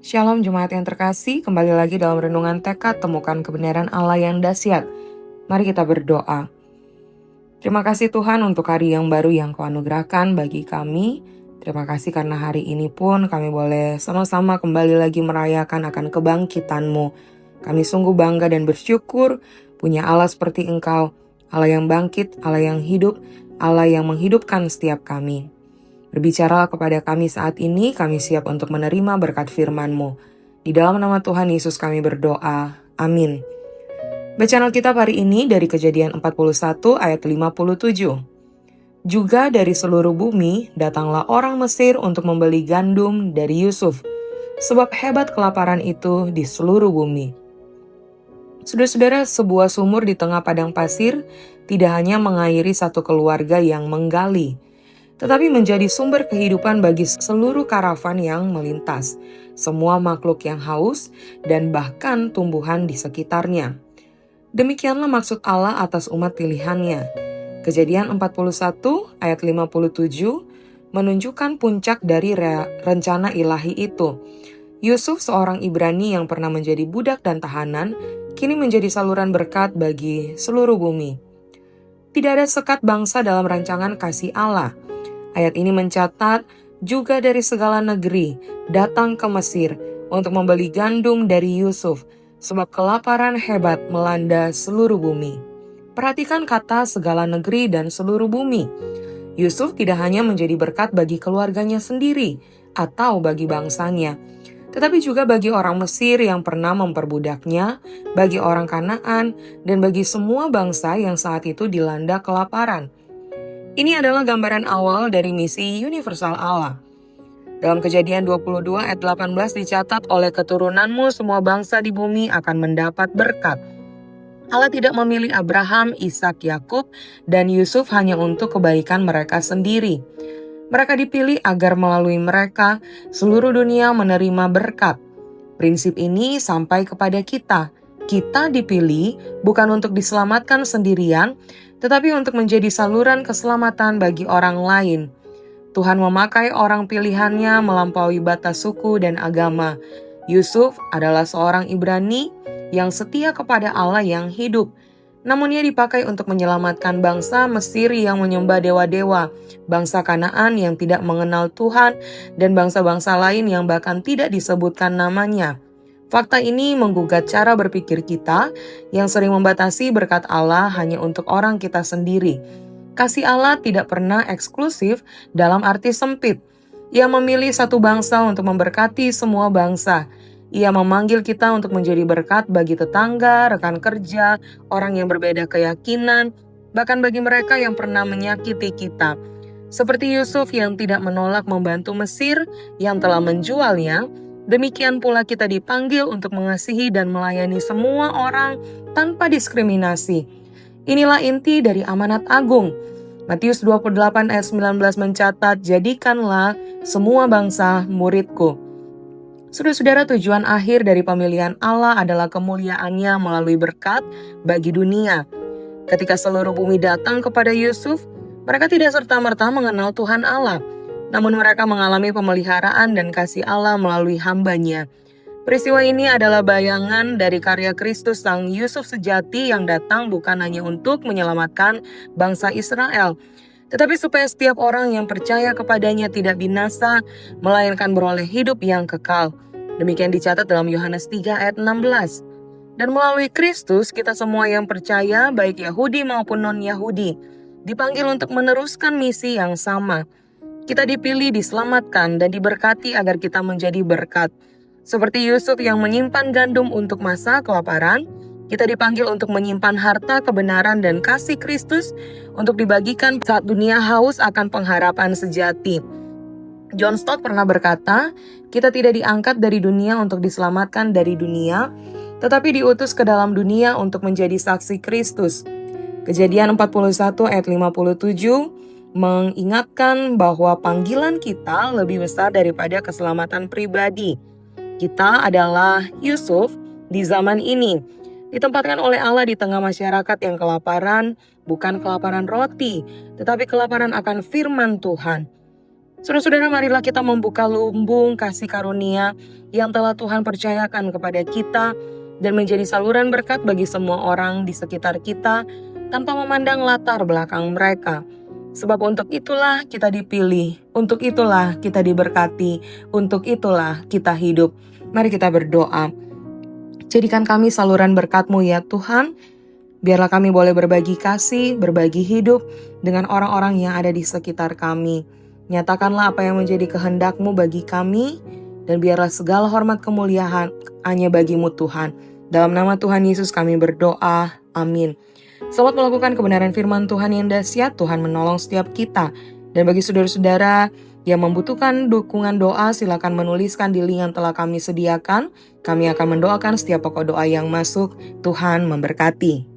Shalom Jemaat yang terkasih, kembali lagi dalam renungan tekad temukan kebenaran Allah yang dahsyat. Mari kita berdoa. Terima kasih Tuhan untuk hari yang baru yang Kau anugerahkan bagi kami. Terima kasih karena hari ini pun kami boleh sama-sama kembali lagi merayakan akan kebangkitan-Mu. Kami sungguh bangga dan bersyukur punya Allah seperti Engkau, Allah yang bangkit, Allah yang hidup, Allah yang menghidupkan setiap kami. Berbicara kepada kami saat ini, kami siap untuk menerima berkat firman-Mu. Di dalam nama Tuhan Yesus kami berdoa. Amin. Bacaan Alkitab hari ini dari Kejadian 41 ayat 57. Juga dari seluruh bumi datanglah orang Mesir untuk membeli gandum dari Yusuf, sebab hebat kelaparan itu di seluruh bumi. Saudara-saudara, sebuah sumur di tengah padang pasir tidak hanya mengairi satu keluarga yang menggali, tetapi menjadi sumber kehidupan bagi seluruh karavan yang melintas, semua makhluk yang haus, dan bahkan tumbuhan di sekitarnya. Demikianlah maksud Allah atas umat pilihannya. Kejadian 41 ayat 57 menunjukkan puncak dari rencana ilahi itu. Yusuf, seorang Ibrani yang pernah menjadi budak dan tahanan, kini menjadi saluran berkat bagi seluruh bumi. Tidak ada sekat bangsa dalam rancangan kasih Allah. Ayat ini mencatat juga dari segala negeri datang ke Mesir untuk membeli gandum dari Yusuf, sebab kelaparan hebat melanda seluruh bumi. Perhatikan kata segala negeri dan seluruh bumi. Yusuf tidak hanya menjadi berkat bagi keluarganya sendiri atau bagi bangsanya, tetapi juga bagi orang Mesir yang pernah memperbudaknya, bagi orang Kanaan, dan bagi semua bangsa yang saat itu dilanda kelaparan. Ini adalah gambaran awal dari misi universal Allah. Dalam Kejadian 22 ayat 18 dicatat, oleh keturunanmu semua bangsa di bumi akan mendapat berkat. Allah tidak memilih Abraham, Ishak, Yakub, dan Yusuf hanya untuk kebaikan mereka sendiri. Mereka dipilih agar melalui mereka seluruh dunia menerima berkat. Prinsip ini sampai kepada kita. Kita dipilih bukan untuk diselamatkan sendirian, tetapi untuk menjadi saluran keselamatan bagi orang lain. Tuhan memakai orang pilihannya melampaui batas suku dan agama. Yusuf adalah seorang Ibrani yang setia kepada Allah yang hidup. Namun ia dipakai untuk menyelamatkan bangsa Mesir yang menyembah dewa-dewa, bangsa Kanaan yang tidak mengenal Tuhan, dan bangsa-bangsa lain yang bahkan tidak disebutkan namanya. Fakta ini menggugat cara berpikir kita yang sering membatasi berkat Allah hanya untuk orang kita sendiri. Kasih Allah tidak pernah eksklusif dalam arti sempit. Ia memilih satu bangsa untuk memberkati semua bangsa. Ia memanggil kita untuk menjadi berkat bagi tetangga, rekan kerja, orang yang berbeda keyakinan, bahkan bagi mereka yang pernah menyakiti kita. Seperti Yusuf yang tidak menolak membantu Mesir yang telah menjualnya, demikian pula kita dipanggil untuk mengasihi dan melayani semua orang tanpa diskriminasi. Inilah inti dari amanat agung. Matius 28 ayat 19 mencatat, jadikanlah semua bangsa muridku. Saudara-saudara, tujuan akhir dari pemilihan Allah adalah kemuliaannya melalui berkat bagi dunia. Ketika seluruh bumi datang kepada Yusuf, mereka tidak serta-merta mengenal Tuhan Allah, namun mereka mengalami pemeliharaan dan kasih Allah melalui hamba-Nya. Peristiwa ini adalah bayangan dari karya Kristus Sang Yusuf sejati yang datang bukan hanya untuk menyelamatkan bangsa Israel, tetapi supaya setiap orang yang percaya kepadanya tidak binasa, melainkan beroleh hidup yang kekal. Demikian dicatat dalam Yohanes 3 ayat 16. Dan melalui Kristus, kita semua yang percaya, baik Yahudi maupun non-Yahudi, dipanggil untuk meneruskan misi yang sama. Kita dipilih, diselamatkan, dan diberkati agar kita menjadi berkat. Seperti Yusuf yang menyimpan gandum untuk masa kelaparan, kita dipanggil untuk menyimpan harta, kebenaran, dan kasih Kristus untuk dibagikan saat dunia haus akan pengharapan sejati. John Stott pernah berkata, kita tidak diangkat dari dunia untuk diselamatkan dari dunia, tetapi diutus ke dalam dunia untuk menjadi saksi Kristus. Kejadian 41 ayat 57 mengingatkan bahwa panggilan kita lebih besar daripada keselamatan pribadi. Kita adalah Yusuf di zaman ini, ditempatkan oleh Allah di tengah masyarakat yang kelaparan, bukan kelaparan roti, tetapi kelaparan akan firman Tuhan. Saudara-saudara, marilah kita membuka lumbung kasih karunia yang telah Tuhan percayakan kepada kita dan menjadi saluran berkat bagi semua orang di sekitar kita tanpa memandang latar belakang mereka. Sebab untuk itulah kita dipilih, untuk itulah kita diberkati, untuk itulah kita hidup. Mari kita berdoa. Jadikan kami saluran berkat-Mu ya Tuhan. Biarlah kami boleh berbagi kasih, berbagi hidup dengan orang-orang yang ada di sekitar kami. Nyatakanlah apa yang menjadi kehendak-Mu bagi kami, dan biarlah segala hormat kemuliaan hanya bagi-Mu Tuhan. Dalam nama Tuhan Yesus kami berdoa, amin. Selamat melakukan kebenaran firman Tuhan yang dahsyat. Tuhan menolong setiap kita. Dan bagi saudara-saudara yang membutuhkan dukungan doa, silakan menuliskan di link yang telah kami sediakan. Kami akan mendoakan setiap pokok doa yang masuk. Tuhan memberkati.